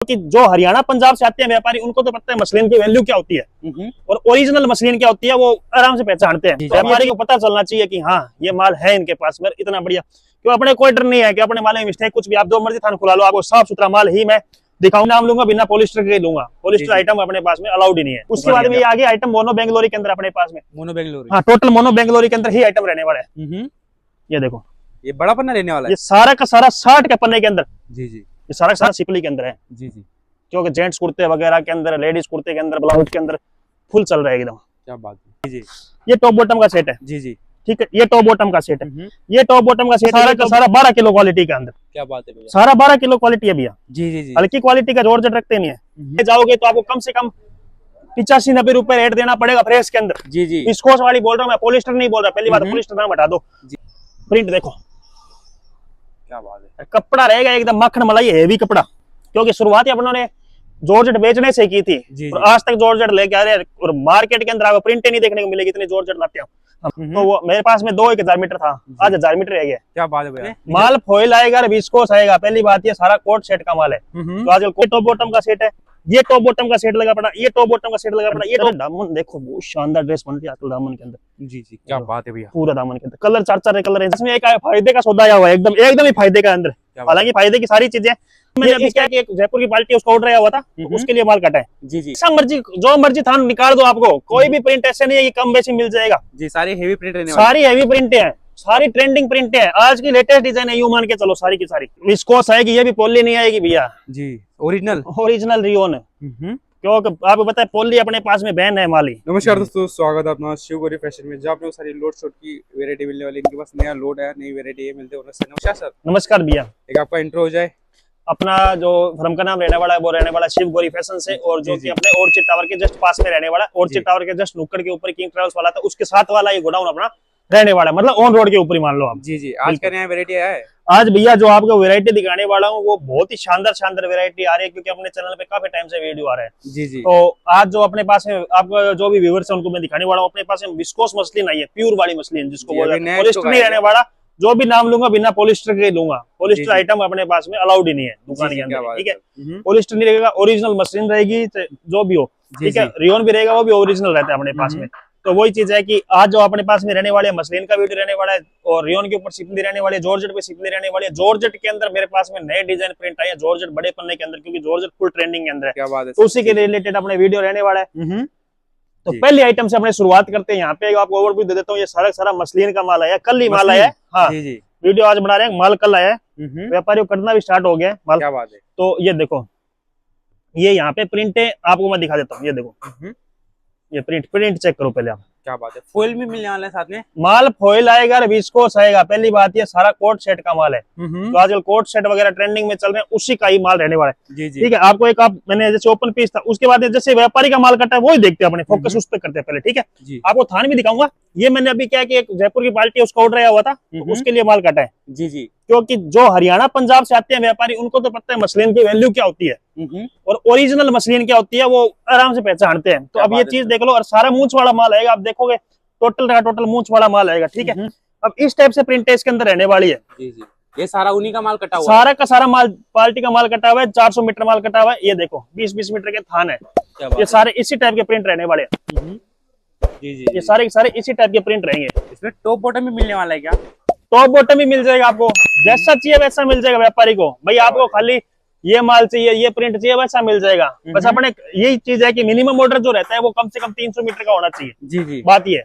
कि जो हरियाणा पंजाब से आते हैं व्यापारी उनको तो पता है मसलिन की वैल्यू क्या होती है और ओरिजिनल मसलिन क्या होती है वो आराम से पहचानते हैं। तो व्यापारी को पता चलना चाहिए कि हाँ ये माल है इनके पास में इतना बढ़िया। क्यों अपने कोई डर नहीं है कि अपने माल में मिस्टेक कुछ भी आप जो मर्जी थान खुला लो, आपको साफ सुथरा माल ही मैं दिखाऊं, नाम लूंगा बिना पॉलिस्टर के लूंगा। पॉलिस्टर आइटम अपने पास में अलाउड ही नहीं है। उसके बाद में ये आगे आइटम मोनो बेंगलोरी के अंदर अपने पास में मोनो बेंगलोरी, हाँ टोटल मोनो बेंगलोरी के अंदर ही आइटम रहने वाला है। ये देखो ये बड़ा पन्ना रहने वाला है, ये सारा का सारा 60 के पन्ने के अंदर, जी जी ये सारा का सारा सिपली के अंदर है जी जी। क्योंकि जेंट्स कुर्ते वगैरह के अंदर, लेडीज कुर्ते के अंदर, ब्लाउज के अंदर फुल चल रहा है एकदम। क्या बात है जी। ये टॉप बॉटम का सेट है, जी जी ठीक है। ये टॉप बॉटम का सेट है, ये टॉप बॉटम का सेट सारा का सारा 12 किलो क्वालिटी के अंदर। क्या बात है भैया, सारा 12 किलो क्वालिटी है भैया। जी जी जी। हल्की क्वालिटी का जॉर्जेट रखते नहीं है। जाओगे तो आपको कम से कम 85-90 रुपए रेट देना पड़ेगा फ्रेश के अंदर। जी जी विस्कोस वाली बोल रहा हूँ मैं, पॉलिस्टर नहीं बोल रहा। पहली बात पॉलिस्टर नाम हटा दो। प्रिंट देखो, क्या बात है, कपड़ा रहेगा एकदम मक्खन मलाई हेवी कपड़ा, क्योंकि शुरुआत ही अपनों ने जॉर्जेट बेचने से की थी और आज तक जॉर्जेट लेके आ रहे हैं। और मार्केट के अंदर आपको प्रिंटें नहीं देखने को मिलेगी, इतने जॉर्जेट लाते हैं। तो वो मेरे पास में 2-1000 मीटर था, आज 1000 मीटर रह गया। क्या बात है भैया। माल फॉइल आएगा, विस्कोस आएगा। पहली बात ये सारा कोट सेट का माल है। तो आजकल कोई टॉप बॉटम का सेट है, ये टॉप बॉटम का सेट लगा पड़ा, ये टॉप बॉटम का सेट लगा पड़ा। ये दामन देखो, बहुत शानदार ड्रेस बन रही है आजकल दामन के अंदर। जी जी क्या बात है भैया, पूरा दामन के अंदर कलर 4 कलर है। इसमें एक फायदे का सौदा आया हुआ है, एकदम ही फायदे का अंदर। हालांकि फायदे की सारी चीजें मैंने अभी क्या कि एक जयपुर की पार्टी उसका ऑर्डर आया हुआ था, तो उसके लिए माल कटा है। जी जी जो मर्जी थान निकाल दो, आपको कोई भी प्रिंट ऐसे नहीं है कि कम बेसी मिल जाएगा। जी सारी हेवी प्रिंट रहने वाली, सारी हेवी प्रिंटें हैं, सारी ट्रेंडिंग प्रिंटें हैं। आज की लेटेस्ट डिजाइन है, यूं मान के चलो सारी की सारी। विस्कोस आएगी, ये भी पॉली नहीं आएगी भैया जी, ओरिजिनल रियोन है। क्योंकि आपको पता है पॉली अपने पास में बैन है माली। नमस्कार दोस्तों, स्वागत है अपना शिव गौरी फैशन में, जहाँ आपको सारी लोड शॉट की वैरायटी मिलने वाली। इनके पास नया लोड है, नई वैरायटी है, मिलते हैं। नमस्कार सर। नमस्कार भैया। एक आपका इंट्रो हो जाए। अपना जो फर्म का नाम रहने वाला है वो रहने वाला है शिव गौरी फैशन से, और जो कि अपने ओरचिट टावर के जस्ट पास में रहने वाला है। ओरचिट टावर के जस्ट नुक्कड़ के ऊपर किंग ट्रेवल्स वाला था, उसके साथ वाला ये गोडाउन अपना रहने वाला है, मतलब ऑन रोड के ऊपर ही मान लो आप। जी जी आज का नया वैरायटी आया है। आज भैया जो आपको वैरायटी दिखाने वाला हूँ वो बहुत ही शानदार वैरायटी आ रही है, क्योंकि अपने चैनल पे काफी टाइम से वीडियो आ रहा है। जी जी तो आज जो अपने पास है, आपका जो भी व्यूअर्स है उनको मैं दिखाने वाला हूँ। अपने पास विस्कोस मसलिन आई है, प्योर वाली मसलिन जिसको बोलते हैं। पॉलिस्टर नहीं रहने वाला, जो भी नाम लूंगा बिना पॉलिस्टर के लूंगा। पॉलिस्टर आइटम अपने पास में अलाउड ही नहीं है दुकान के अंदर, ठीक है। पॉलिस्टर नहीं रहेगा, ओरिजिनल मसलिन रहेगी, जो भी हो, ठीक है। रियोन भी रहेगा, वो भी ओरिजिनल रहता है अपने पास में। तो वही चीज है कि आज जो अपने पास में रहने वाले मसलिन का वीडियो रहने वाला है, और रियोन के ऊपर सिपली रहने वाली है, जॉर्जेट पे सिपली रहने वाली है। जॉर्जेट के अंदर मेरे पास में नए डिजाइन प्रिंट आए हैं, जॉर्जेट बड़े पन्ने के अंदर, क्योंकि जॉर्जेट फुल ट्रेंडिंग के अंदर है। क्या बात है, तो उसी के रिलेटेड अपने वीडियो रहने वाला है। तो पहली आइटम से अपने शुरुआत करते हैं। यहाँ पे आपको ओवरव्यू दे देता हूँ। ये सारा मसलिन का माल आया, कल ही माल आया है। हाँ जी जी वीडियो आज बना रहे हैं, माल कल आया है। व्यापारियों को करना भी स्टार्ट हो गया है माल। क्या बात है। तो ये देखो, ये यहाँ पे प्रिंट है, आपको मैं दिखा देता हूँ। ये देखो, ये प्रिंट चेक करो पहले आप। क्या बात है, फॉइल भी मिलने वाला है साथ में। माल फॉइल आएगा, विस्कोस आएगा। पहली बात ये सारा कोट सेट का माल है। तो आजकल कोट सेट वगैरह ट्रेंडिंग में चल रहे हैं, उसी का ही माल रहने वाला है। जी जी ठीक है। आपको एक मैंने जैसे ओपन पीस था, उसके बाद जैसे व्यापारी का माल कटा है वही देखते हैं अपने, फोकस उस पर करते हैं पहले, ठीक है। आपको थान भी दिखाऊंगा। ये मैंने अभी क्या कि एक जयपुर की पार्टी उसका ऑर्डर आया हुआ था, तो उसके लिए माल कटा है। जी जी क्योंकि जो हरियाणा पंजाब से आते हैं व्यापारी उनको तो पता है मसलिन की वैल्यू क्या होती है और ओरिजिनल मसलिन क्या होती है, वो आराम से पहचानते हैं। तो अब ये चीज देख लो, और सारा मूंछ वाला माल आएगा। आप देखोगे टोटल मूंछ वाला माल आएगा, ठीक है। अब इस टाइप से प्रिंट इसके अंदर रहने वाली है। जी जी ये सारा उन्हीं का माल कटा हुआ सारा का सारा माल पार्टी का माल कटा हुआ है। 400 मीटर माल कटा हुआ है। ये देखो 20-20 मीटर के थान है। ये सारे इसी टाइप के प्रिंट रहने वाले हैं। जी जी ये सारे इसी टाइप के प्रिंट रहेंगे। इसमें टॉप बॉटम भी मिलने वाला है क्या? टॉप बॉटम भी मिल जाएगा आपको, जैसा चाहिए वैसा मिल जाएगा व्यापारी को। भाई आपको खाली ये माल चाहिए, ये प्रिंट चाहिए, वैसा मिल जाएगा। बस अपने यही चीज है कि मिनिमम ऑर्डर जो रहता है वो कम से कम 300 मीटर का होना चाहिए। जी जी बात ये,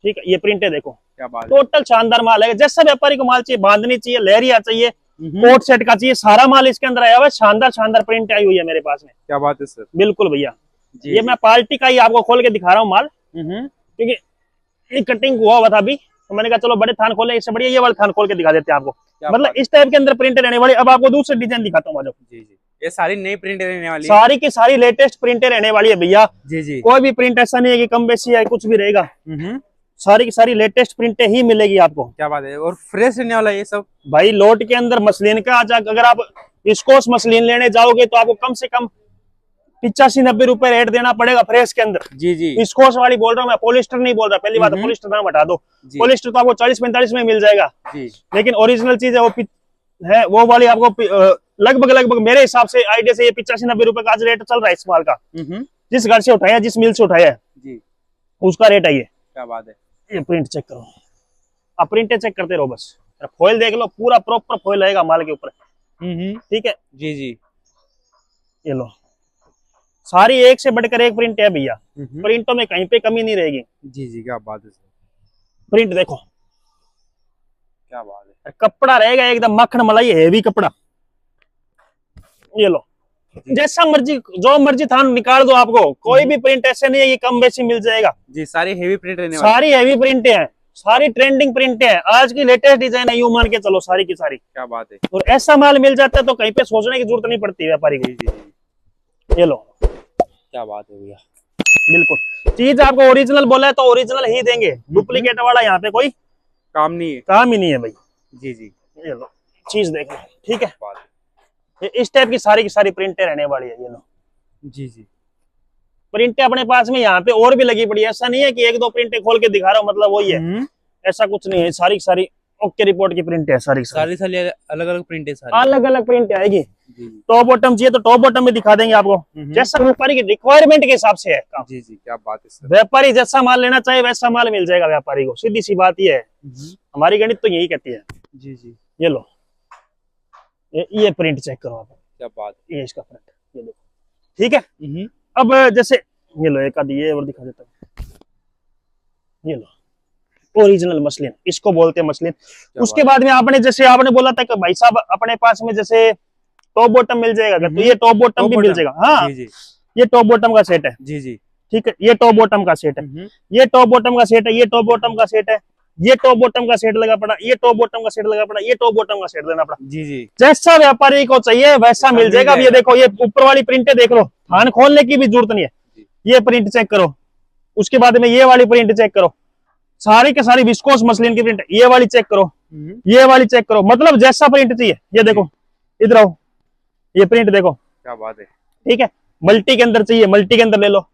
ठीक है। ये प्रिंट है देखो, क्या बात है। टोटल शानदार माल है। जैसा व्यापारी को माल चाहिए, बांधनी चाहिए, लहरिया चाहिए, कोट सेट का चाहिए, सारा माल इसके अंदर आया हुआ है। शानदार प्रिंट आई हुई है मेरे पास में। क्या बात है सर। बिल्कुल भैया। ये मैं पार्टी का ही आपको खोल के दिखा रहा हूँ माल, क्योंकि ये कटिंग हुआ था अभी, तो मैंने कहा चलो बड़े थान खोले, इससे बढ़िया ये वाला थान खोल के दिखा देते हैं आपको। मतलब इस टाइप के अंदर प्रिंट रहने वाली। अब आपको दूसरे डिजाइन दिखाता हूँ। जी जी ये सारी नई प्रिंट रहने वाली है। सारी की सारी लेटेस्ट प्रिंटें रहने वाली है भैया। जी जी कोई भी प्रिंट ऐसा नहीं है कि कम बेसी है, कुछ भी रहेगा। सारी की सारी लेटेस्ट प्रिंटें ही मिलेगी आपको। क्या बात है। और फ्रेश रहने वाला है ये सब भाई। लोट के अंदर मसलिन का अगर आप विस्कोस मसलिन लेने जाओगे तो आपको कम से कम 85-90 रुपए रेट देना पड़ेगा फ्रेश के अंदर। जी जी विस्कोस वाली बोल रहा हूँ मैं, पॉलिस्टर नहीं बोल रहा। पहली बात है पॉलिस्टर नाम हटा दो। पॉलिस्टर तो आपको 40-45 में मिल जाएगा। जी लेकिन ओरिजिनल चीज है वो वाली आपको लगभग लगभग मेरे हिसाब से आइडिया से ये 85-90 रुपए का आज रेट चल रहा है इस माल का। जिस घर से उठाया, जिस मिल से उठाया है जी, उसका रेट है ये। क्या बात है। ये प्रिंट चेक करो, आप प्रिंटे चेक करते रहो बस। फॉइल देख लो, पूरा प्रॉपर फॉइल रहेगा माल के ऊपर। ठीक है जी जी, ये लो, सारी एक से बढ़कर एक प्रिंट है भैया। प्रिंटों में कहीं पे कमी नहीं रहेगी। जी जी, क्या बात है सर। प्रिंट देखो, क्या बात है। कपड़ा रहेगा एकदम मक्खन मलाई हेवी कपड़ा। ये लो, जैसा मर्जी जो मर्जी थान निकाल दो, आपको कोई भी प्रिंट ऐसे नहीं है कि कम बेसी मिल जाएगा जी। सारी हेवी प्रिंट रहने वाली, सारी हेवी प्रिंट है, सारी ट्रेंडिंग प्रिंट है, आज की लेटेस्ट डिजाइन है, यूं मान के चलो सारी की सारी। क्या बात है। और ऐसा माल मिल जाता है तो कहीं पे सोचने की जरूरत नहीं पड़ती व्यापारी को। ये लो, क्या बात है भैया। बिल्कुल चीज आपको ओरिजिनल बोला है तो ओरिजिनल ही देंगे, डुप्लीकेट वाला यहाँ पे कोई काम नहीं है, काम ही नहीं है भाई। जी जी, ये लो, चीज देख लो। ठीक है, बात। ये इस टाइप की सारी प्रिंटें रहने वाली है। ये लो, जी जी, प्रिंटें अपने पास में यहाँ पे और भी लगी पड़ी है, ऐसा नहीं है कि एक दो प्रिंटें खोल के दिखा रहा हूँ मतलब वही है, ऐसा कुछ नहीं है। सारी की सारी ओके रिपोर्ट की प्रिंट है, सारी सारी अलग अलग प्रिंट है, सारी अलग अलग प्रिंट आएगी। टॉप बॉटम चाहिए तो टॉप बॉटम में दिखा देंगे आपको, जैसा व्यापारी की रिक्वायरमेंट के हिसाब से है काम। जी जी, क्या बात है सर। व्यापारी जैसा माल लेना चाहे वैसा माल मिल जाएगा व्यापारी को, सीधी सी बात ये है। हमारी गणित तो यही कहती है। जी जी, ये लो, ये प्रिंट चेक करो आप, क्या बात है। ये इसका प्रिंट, ये देखो। ठीक है, अब जैसे ये लो, एक आधी ये और दिखा देता हूँ। ये लो, ओरिजिनल मसलिन, इसको बोलते हैं मसलिन। उसके बाद में आपने जैसे आपने बोला था कि भाई साहब अपने पास में जैसे टॉप बॉटम मिल जाएगा, तो ये टॉप बॉटम भी मिल जाएगा। हाँ, ये टॉप बॉटम का सेट है। जी जी, ठीक है, ये टॉप बॉटम का सेट है, ये टॉप बॉटम का सेट है, ये टॉप बॉटम का सेट है, ये टॉप बॉटम का सेट लगा पड़ा, ये टॉप बॉटम का सेट लगा पड़ा, ये टॉप बॉटम का सेट लेना पड़ा। जी जी, जैसा व्यापारी को चाहिए वैसा मिल जाएगा। अब ये देखो, ये ऊपर वाली प्रिंटें देख लो, थान खोलने की भी जरूरत नहीं है। ये प्रिंट चेक करो, उसके बाद में ये वाली प्रिंट चेक करो, सारी के सारी विस्कोस मसलिन की प्रिंट। ये वाली चेक करो, ये वाली चेक करो, मतलब जैसा प्रिंट चाहिए। ये देखो, इधर आओ, ये प्रिंट देखो, क्या बात है। ठीक है, मल्टी के अंदर चाहिए, मल्टी के अंदर ले लो,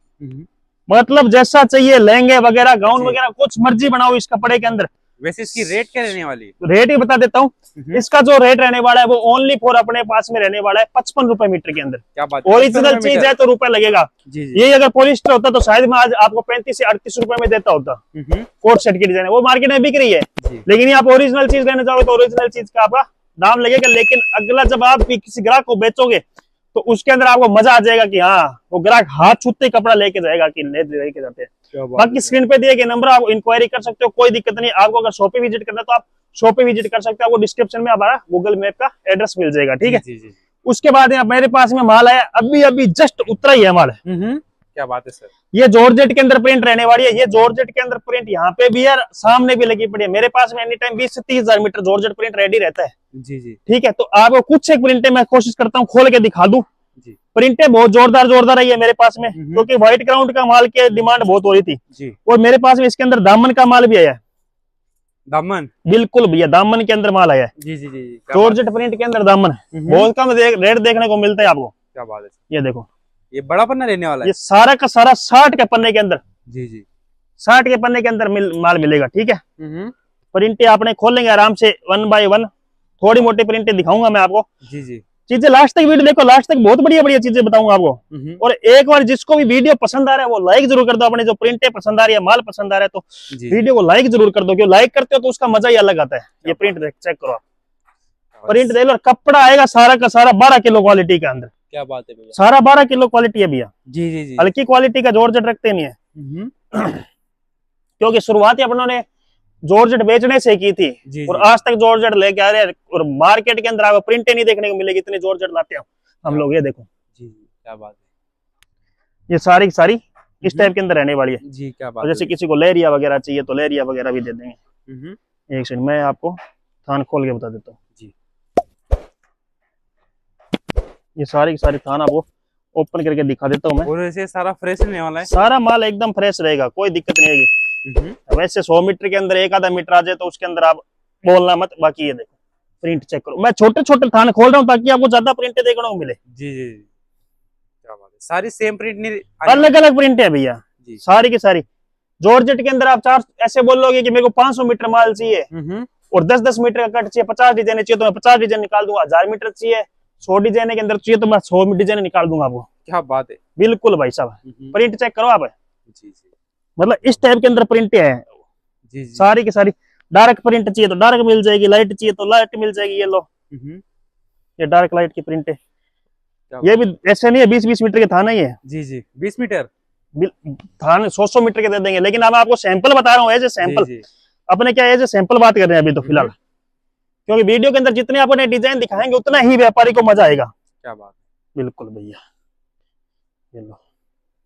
मतलब जैसा चाहिए, लहंगे वगैरह गाउन वगैरह कुछ मर्जी बनाओ इस कपड़े के अंदर। वैसे इसकी रेट क्या रहने वाली? रेट ही बता देता हूँ। इसका जो रेट रहने वाला है वो ओनली फॉर अपने पास में रहने वाला है 55 रुपए मीटर के अंदर। क्या बात, ओरिजिनल चीज है तो रुपए लगेगा। ये अगर पॉलिस्टर होता तो शायद मैं आज आपको 35 से 38 रुपए में देता होता। कोट सेट की डिजाइन है वो मार्केट में बिक रही है, लेकिन ये आप ओरिजिनल चीज लेने जाओगे तो ओरिजिनल चीज का आपका दाम लगेगा। लेकिन अगला जब आप किसी ग्राहक को बेचोगे तो उसके अंदर आपको मजा आ जाएगा कि हाँ वो ग्राहक हाथ छूते कपड़ा लेके जाएगा कि लेके जाते हैं। बाकी स्क्रीन पे दिए गए नंबर आप इंक्वायरी कर सकते हो, कोई दिक्कत नहीं। आपको अगर शॉप पे विजिट करना है तो आप शॉप पे विजिट कर सकते हो, आपको डिस्क्रिप्शन में हमारा गूगल मैप का एड्रेस मिल जाएगा। ठीक है, उसके बाद मेरे पास में माल आया, अभी अभी जस्ट उतरा ही है माल। क्या बात है सर। ये जॉर्जेट के अंदर प्रिंट रहने वाली है। ये जॉर्जेट के अंदर प्रिंट यहाँ पे भी है, सामने भी लगी पड़ी है। मेरे पास में एनी टाइम 20 से 30 हजार मीटर जॉर्जेट प्रिंट रेडी रहता है। जी जी, ठीक है, तो आपको कुछ एक प्रिंटे मैं कोशिश करता हूँ खोल के दिखा दूं। प्रिंटे बहुत जोरदार आई है मेरे पास में, क्योंकि व्हाइट ग्राउंड का माल की डिमांड बहुत हो रही थी जी। और मेरे पास में इसके अंदर दामन का माल भी आया है। दामन, बिल्कुल भैया, दामन के अंदर माल आया है। जी जी जी, जॉर्जेट प्रिंट के अंदर दामन है, बहुत कम रेट देखने को मिलता है आपको। क्या बात है। ये देखो, ये बड़ा पन्ना रहने वाला है। ये सारा का सारा 60 के पन्ने के अंदर। जी जी, 60 के पन्ने के अंदर माल मिलेगा। ठीक है, प्रिंटे आपने खोल लेंगे आराम से 1 बाय 1। थोड़ी मोटी प्रिंटे दिखाऊंगा मैं आपको। जी जी, चीजें लास्ट तक वीडियो देखो, लास्ट तक बहुत बढ़िया बढ़िया चीजें बताऊंगा आपको। और एक बार जिसको भी वीडियो पसंद आ रहा है वो लाइक जरूर कर दो। अपने जो प्रिंटे पसंद आ रही है, माल पसंद आ रहा है तो वीडियो को लाइक जरूर कर दो, क्योंकि लाइक करते हो तो उसका मजा ही अलग आता है। ये प्रिंट चेक करो आप, प्रिंट देख लो, कपड़ा आएगा सारा का सारा 12 किलो क्वालिटी के अंदर। क्या बात है भैया, सारा 12 किलो क्वालिटी है भैया। जी जी जी, हल्की क्वालिटी का जॉर्जेट रखते नहीं है, क्योंकि शुरुआत ही अपनों ने जॉर्जेट बेचने से की थी। जी, और आज तक जॉर्जेट लेके आ रहे हैं, और मार्केट के अंदर आपको प्रिंटे नहीं देखने को मिलेगी, इतने जॉर्जेट लाते हैं हम लोग। ये देखो जी, क्या बात है। ये सारी सारी इस टाइप के अंदर रहने वाली है जी। क्या बात है। जैसे किसी को लेरिया वगैरह चाहिए तो लेरिया वगैरह भी दे देंगे। एक सेकंड मैं आपको थान खोल के बता देता हूँ जी। ये सारी सारी थान आपको ओपन करके दिखा देता हूँ मैं। और ऐसे सारा फ्रेश रहने वाला है, सारा माल एकदम फ्रेश रहेगा, कोई दिक्कत नहीं आएगी। वैसे 100 मीटर के अंदर एक आधा मीटर आ जाए तो उसके अंदर आप बोलना मत। बाकी ये देखो, प्रिंट चेक करो। मैं छोटे छोटे थाने खोल रहा हूँ ताकि आपको ज्यादा प्रिंटे देखने को मिले। जी जी, क्या बात है। सारी सेम प्रिंट नहीं, अलग अलग प्रिंट है भैया सारी की सारी। जॉर्जेट के अंदर आप 4 ऐसे बोलोगे कि मेरे को 500 मीटर माल चाहिए और 10-10 मीटर का कट चाहिए, 50 डिजाइन चाहिए तो मैं 50 डिजाइन निकाल दूंगा। 1000 मीटर चाहिए, 100 डिजाइन के अंदर चाहिए तो मैं 100 डिजाइन निकाल दूंगा आपको। क्या बात है। बिल्कुल भाई साहब, प्रिंट चेक करो आप। जी जी मतलब इस टाइप के अंदर प्रिंट है जी सारी की सारी। डार्क प्रिंट चाहिए तो डार्क मिल जाएगी, लाइट चाहिए तो लाइट मिल जाएगी। ये लो, ये डार्क लाइट की प्रिंट है। ये भी ऐसे नहीं है 20-20 मीटर के थान है ये। जी जी 20 मीटर थान 100 मीटर के दे देंगे, लेकिन अब मैं आपको सैंपल बता रहा हूँ एज ए सैंपल। जी, जी। अपने क्या एज ए सैंपल बात कर रहे हैं अभी तो फिलहाल, क्योंकि वीडियो के अंदर जितने अपने डिजाइन दिखाएंगे उतना ही व्यापारी को मजा आएगा। क्या बात। बिल्कुल भैया, ये लो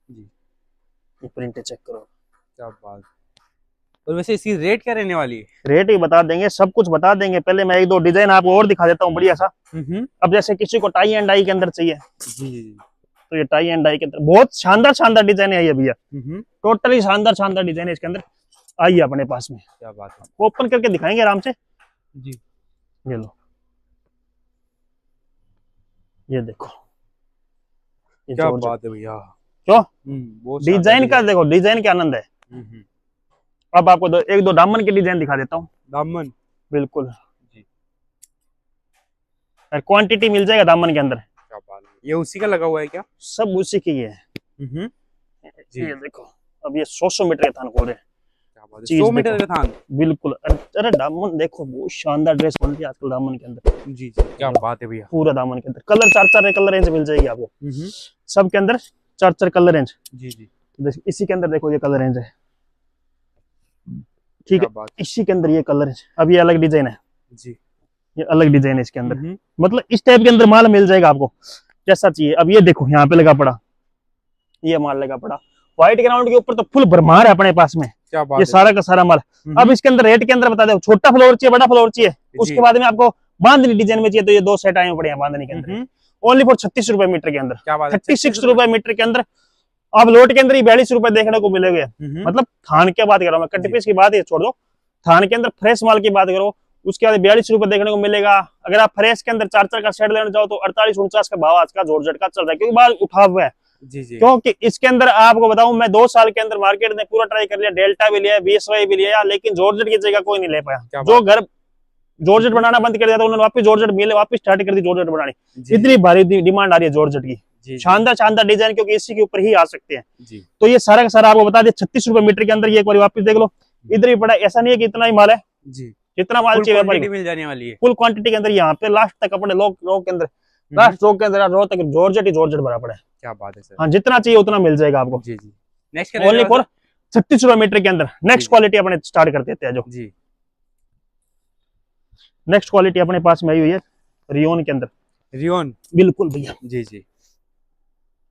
जी, ये प्रिंट चेक करो। क्या बात। और वैसे इसकी रेट क्या रहने वाली है? रेट ही बता देंगे, सब कुछ बता देंगे। पहले मैं 1-2 डिजाइन आपको और दिखा देता हूँ बढ़िया सा। अब जैसे किसी को टाई एंड डाई के अंदर चाहिए, जी तो ये टाई एंड डाई के अंदर बहुत शानदार शानदार डिजाइन है ये भैया। टोटली शानदार शानदार डिजाइन है इसके अंदर। आइए अपने पास में, क्या बात है। ओपन करके दिखाएंगे आराम से। जी, ये लो, ये देखो, ये क्या बात है भैया। क्यों बहुत डिजाइन का देखो, डिजाइन का आनंद है। अब आपको 1-2 दामन की डिजाइन दिखा देता हूँ। दामन, बिल्कुल जी। क्वांटिटी मिल जाएगा दामन के अंदर। क्या बात है। ये उसी का लगा हुआ है क्या? सब उसी की है। ये देखो, अब ये 100 मीटर के थान खोल रहे हैं। 100 मीटर का थान। बिल्कुल। अरे दामन देखो, बहुत शानदार ड्रेस बन रही है आजकल दामन के अंदर। जी जी, क्या बात है भैया। पूरा दामन के अंदर कलर 4-4 कलर रेंज मिल जाएगी आपको। सब के अंदर 4-4 कलर रेंज। जी जी, इसी के अंदर देखो ये कलर रेंज है, ठीक है। इसी के अंदर ये कलर है। अब ये अलग डिजाइन है जी, ये अलग डिजाइन है इसके अंदर। मतलब इस टाइप के अंदर माल मिल जाएगा आपको जैसा चाहिए। अब ये देखो यहाँ पे लगा पड़ा, ये माल लगा पड़ा व्हाइट ग्राउंड के ऊपर, तो फुल भरमार है अपने पास में। क्या बात ये सारा का सारा माल। अब इसके अंदर रेट के अंदर बता दो, छोटा फ्लोर चाहिए बड़ा फ्लोर चाहिए, उसके बाद में आपको बांधनी डिजाइन में चाहिए तो ये 2 सेट आए पड़े हैं बांधने के अंदर, ओनली फॉर 36 रुपए मीटर के अंदर। 36 रुपए मीटर के अंदर। अब लोट के अंदर ही 42 रुपए देखने को मिलेंगे। मतलब थान की बात कर रहा हूँ मैं, कट पीस की बात ये छोड़ दो, थान के अंदर फ्रेश माल की बात करो, उसके बाद 42 रुपए देखने को मिलेगा। अगर आप फ्रेश के अंदर 4-4 का सेट लेना चाहो तो 48-49 का भाव आज का जॉर्जेट का चल रहा है, क्योंकि बाल उठा हुआ है। जी जी, क्योंकि इसके अंदर आपको बताऊं, मैं 2 साल के अंदर मार्केट में पूरा ट्राई कर लिया, डेल्टा भी लिया, BSY भी लिया, लेकिन जॉर्जेट की जगह कोई नहीं ले पाया। जो घर जॉर्जेट बनाना बंद कर दिया था उन्होंने वापस जॉर्जेट मिले, वापस स्टार्ट कर दी जॉर्जेट बनानी। इतनी भारी डिमांड आ रही है जॉर्जेट की, शानदार शानदार डिजाइन, क्योंकि इसी के ऊपर ही आ सकते हैं। तो ये सारा का सारा आपको बता दिया 36 रुपए मीटर के अंदर। ये एक बार वापस देख लो, इधर ही पड़ा। ऐसा नहीं है कि इतना ही माल है जी, जितना माल चाहिए मिल जाने वाली है फुल क्वांटिटी के अंदर। यहाँ पे लास्ट तक अपने लो के अंदर, लास्ट रो के अंदर रो तक जॉर्जेट ही जॉर्जेट भरा पड़ा है। क्या बात है सर। हाँ, जितना चाहिए उतना मिल जाएगा आपको। जी जी, नेक्स्ट ओनली फॉर 36 रुपए मीटर के अंदर। नेक्स्ट क्वालिटी अपने स्टार्ट कर देते हैं। जो जी, नेक्स्ट क्वालिटी अपने पास में आई हुई है रियोन के अंदर। रियोन, बिल्कुल भैया। जी जी,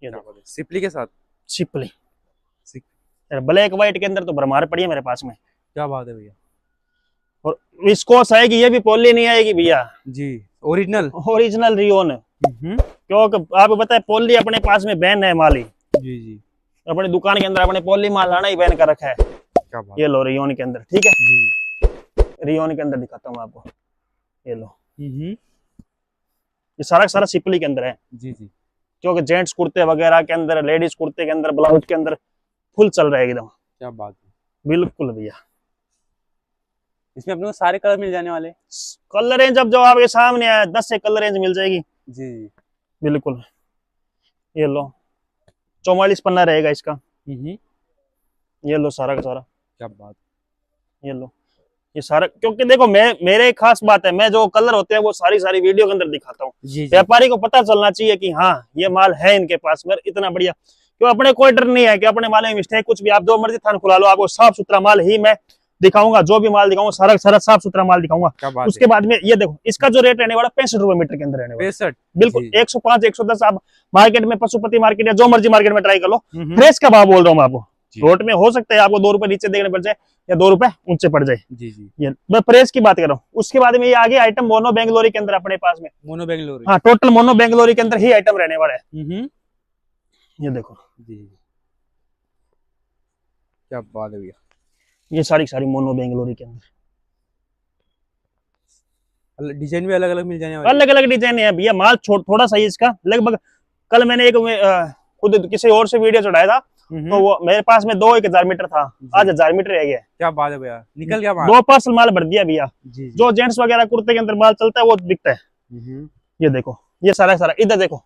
ये देखो सिपली के साथ, सिपली ब्लैक व्हाइट के अंदर तो भरमार पड़ी है मेरे पास में। क्या बात है भैया। और विस्कोस आएगी, ये भी पॉली नहीं आएगी भैया जी, ओरिजिनल रियोन है। क्योंकि आपको पता है पॉली अपने पास में बैन है माल ही। जी जी, अपनी दुकान के अंदर अपने पॉली माल लाना ही बैन कर रखा है। क्या बात। ये लो रियोन के अंदर, ठीक है जी, रियोन के अंदर दिखाता हूँ आपको। ये लो, ये सारा सारा सिपली के अंदर है। जी जी, क्योंकि जेंट्स कुर्ते वगैरह के अंदर, लेडीज कुर्ते के अंदर, ब्लाउज के अंदर फुल चल रहा है एकदम। क्या बात है। बिल्कुल भैया, इसमें अपने को सारे कलर मिल जाने वाले। कलर रेंज अब जो आपके सामने आया 10 से कलर रेंज मिल जाएगी। जी, बिल्कुल। ये लो 44 पन्ना रहेगा इसका। ये लो सारा का सारा। क्या बात। ये लो, ये सारा, क्योंकि देखो मेरे खास बात है, मैं जो कलर होते हैं वो सारी वीडियो के अंदर दिखाता हूँ। व्यापारी को पता चलना चाहिए कि हाँ ये माल है इनके पास में इतना बढ़िया। क्यों अपने कोई डर नहीं है कि अपने माल में मिस्टेक कुछ भी, आप जो मर्जी थान खुला लो, आपको साफ सुथरा माल ही मैं दिखाऊंगा। जो भी माल दिखाऊंगा सारा सारा साफ सुथरा माल दिखाऊंगा। उसके बाद में ये देखो, इसका जो रेट रहने वाला 65 रुपए मीटर के अंदर रहने वाला। 65, बिल्कुल। 105 110 आप मार्केट में, पशुपति मार्केट या जो मर्जी मार्केट में ट्राई कर लो, फ्रेश का भाव बोल रहा हूँ मैं आपको। रोड में हो सकता है आपको 2 रुपए नीचे देखने पड़ जाए या 2 रुपए ऊंचे पड़ जाए। जी जी, ये मैं प्रेस की बात कर रहा हूँ। उसके बाद में ये आगे आइटम मोनो बेंगलोरी के अंदर अपने पास में, मोनो बेंगलोरी। हाँ, टोटल मोनो बेंगलोरी के अंदर ही आइटम रहने वाला है। ये देखो जी, क्या बात है भैया। ये सारी मोनो बेंगलोरी के अंदर डिजाइन भी अलग अलग मिल जाने वाले। अलग अलग डिजाइन है भैया। माल थोड़ा सा ही इसका लगभग, कल मैंने एक खुद किसी और से वीडियो चढ़ाया था, तो वो मेरे पास में 1000 मीटर था, आज 1000 मीटर रह गया। क्या बात है भैया, निकल गया माल। 2 पार्सल माल भर दिया भैया। जो जेंट्स वगैरह कुर्ते के अंदर माल चलता है वो बिकता है। ये देखो ये सारा सारा इधर देखो,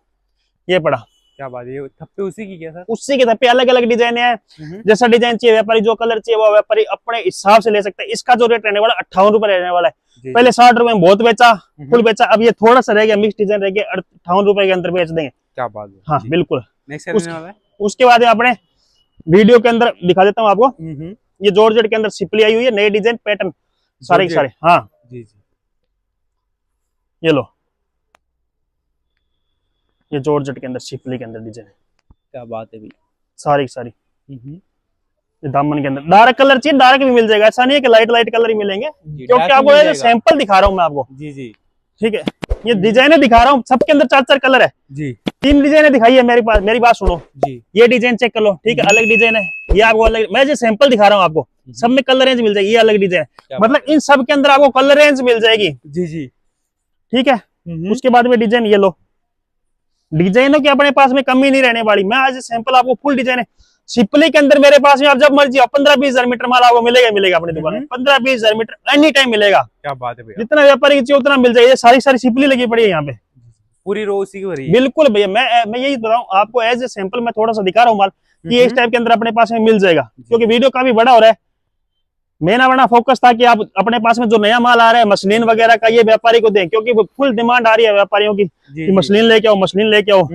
ये पड़ा। क्या बात है, ये थप्पे उसी की क्या सर? उसी के थप्पे अलग अलग डिजाइन है, जैसा डिजाइन चाहिए व्यापारी, जो कलर चाहिए वो व्यापारी अपने हिसाब से ले सकते हैं। इसका जो रेट रहने वाला 58 रुपए रहने वाला है। पहले 60 रुपए में बहुत बेचा, फुल बेचा, अब ये थोड़ा सा रह गया, मिक्स डिजाइन रह गया, 58 रुपए के अंदर बेच देंगे। क्या बात है। हाँ बिल्कुल। नेक्स्ट उसके बाद अपने वीडियो के अंदर दिखा देता हूँ आपको, ये जॉर्जेट के अंदर सिपली आई हुई है, नए डिजाइन पैटर्न सारे के सारे। हाँ जी जी, ये लो, ये जॉर्जेट के अंदर सिपली के अंदर डिजाइन है। क्या बात है भाई, सारी की सारी। ये दामन के अंदर डार्क कलर चाहिए, डार्क भी मिल जाएगा, ऐसा नहीं है कि लाइट लाइट कलर ही मिलेंगे, क्योंकि आपको ऐसे सैंपल दिखा रहा हूँ मैं आपको। जी जी, ठीक है, ये डिजाइन दिखा रहा हूँ, सबके अंदर 4-4 कलर है जी। 3 डिजाइन दिखाई है मेरे पास, मेरी बात सुनो जी। ये डिजाइन चेक कर लो, ठीक है, अलग डिजाइन है, ये आपको अलग, मैं जो सैंपल दिखा रहा हूँ आपको, सब में कलर रेंज मिल जाएगी, ये अलग डिजाइन, मतलब इन सब के अंदर आपको कलर रेंज मिल जाएगी। जी जी, ठीक है। उसके बाद में डिजाइन ये लो, डिजाइनों की अपने पास में कमी नहीं रहने वाली। मैं आज सैंपल आपको फुल डिजाइन है सिपली के अंदर मेरे पास में, आप जब मर्जी 15-20 हजार मीटर माल आपको मिलेगा अपनी दुकान में, 15-20 हजार मीटर एनी टाइम मिलेगा। क्या बात है भैया, जितना व्यापारी चाहिए उतना मिल जाएगा। ये सारी सारी सिपली लगी पड़ी है यहाँ पे, पूरी रो उसी की भरी है। बिल्कुल भैया, मैं यही बताऊँ आपको, एज ए सैंपल मैं थोड़ा सा दिखा रहा हूँ माल कि इस टाइप के अंदर अपने पास में मिल जाएगा, क्योंकि वीडियो काफी बड़ा हो रहा है। मेरा बड़ा फोकस था कि आप अपने पास में जो नया माल आ रहा है मसलिन वगैरह का, ये व्यापारी को दें, क्योंकि फुल डिमांड आ रही है व्यापारियों की कि मसलिन लेके आओ, मसलिन लेके आओ।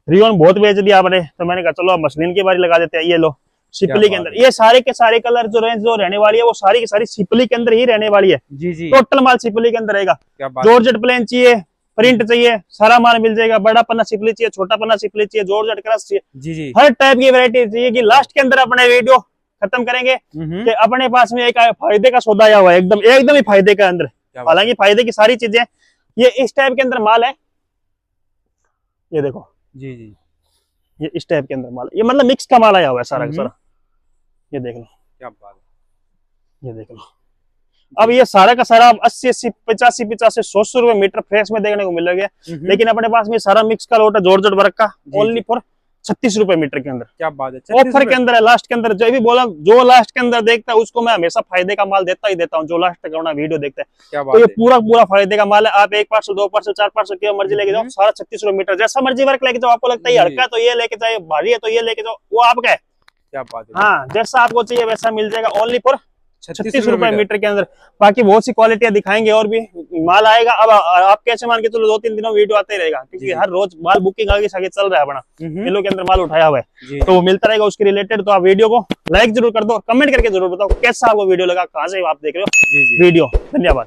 रियोन बहुत बेच दिया आपने, तो मैंने कहा चलो मसलिन की बारी लगा देते हैं। ये लो सिपली के अंदर, ये सारे के सारे कलर जो रेंज जो रहने वाली है वो सारी की सारी सिपली के अंदर ही रहने वाली है। जी जी, टोटल माल सिपली के अंदर रहेगा। जॉर्जेट प्लेन चाहिए, प्रिंट चाहिए, सारा माल मिल जाएगा। बड़ा पन्ना सिपली चाहिए, छोटा पन्ना सिपली चाहिए, जॉर्जेट क्रश चाहिए, जी जी, हर टाइप की वैरायटी चाहिए। कि लास्ट के अंदर अपने वीडियो खत्म करेंगे कि अपने पास में एक फायदे का सौदा आया हुआ है, एकदम ही फायदे के अंदर। हालांकि फायदे की सारी चीजें, ये इस टाइप के अंदर माल है, ये देखो। जी जी, ये इस टाइप के अंदर माल, ये मतलब मिक्स का माल आया हुआ है सारा का सारा। ये देख लो, क्या बात है, ये देख लो। अब ये सारा का सारा 80-80, 85-85, 100 रुपए मीटर फ्रेश में देखने को मिलेगा। लेकिन अपने पास में सारा मिक्स का लोट है जॉर्जेट वर्क का, ओनली फॉर 36 रुपए मीटर के अंदर। क्या बात है, ऑफर के अंदर है, लास्ट के अंदर। जो भी बोला, जो लास्ट के अंदर देखता है उसको मैं हमेशा फायदे का माल देता ही देता हूँ, जो लास्ट तक अपना वीडियो देखता है। तो ये पूरा फायदे का माल है। आप 1 पार्सल 2 पार्सल 4 पार्सल क्या मर्जी लेके जाओ, सारा 36 रुपए मीटर। जैसा मर्जी वर्क लेके जाओ, आपको लगता है हल्का तो ये लेके जाए, भारी है तो ये लेके जाओ, वो आपका है। क्या बात है, हाँ, जैसा आपको चाहिए वैसा मिल जाएगा, ओनली फॉर 36 रुपए मीटर के अंदर। बाकी बहुत सी क्वालिटियां दिखाएंगे और भी माल आएगा। अब आप कैसे मान के चलो 2-3 दिनों वीडियो आते ही रहेगा, क्योंकि हर रोज माल बुकिंग आगे आगे चल रहा है अपना, किलो के अंदर माल उठाया हुआ है, तो वो मिलता रहेगा उसके रिलेटेड। तो आप वीडियो को लाइक जरूर कर दो, कमेंट करके जरूर बताओ कैसा आपको वीडियो लगा, कहाँ से आप देख रहे हो वीडियो। धन्यवाद।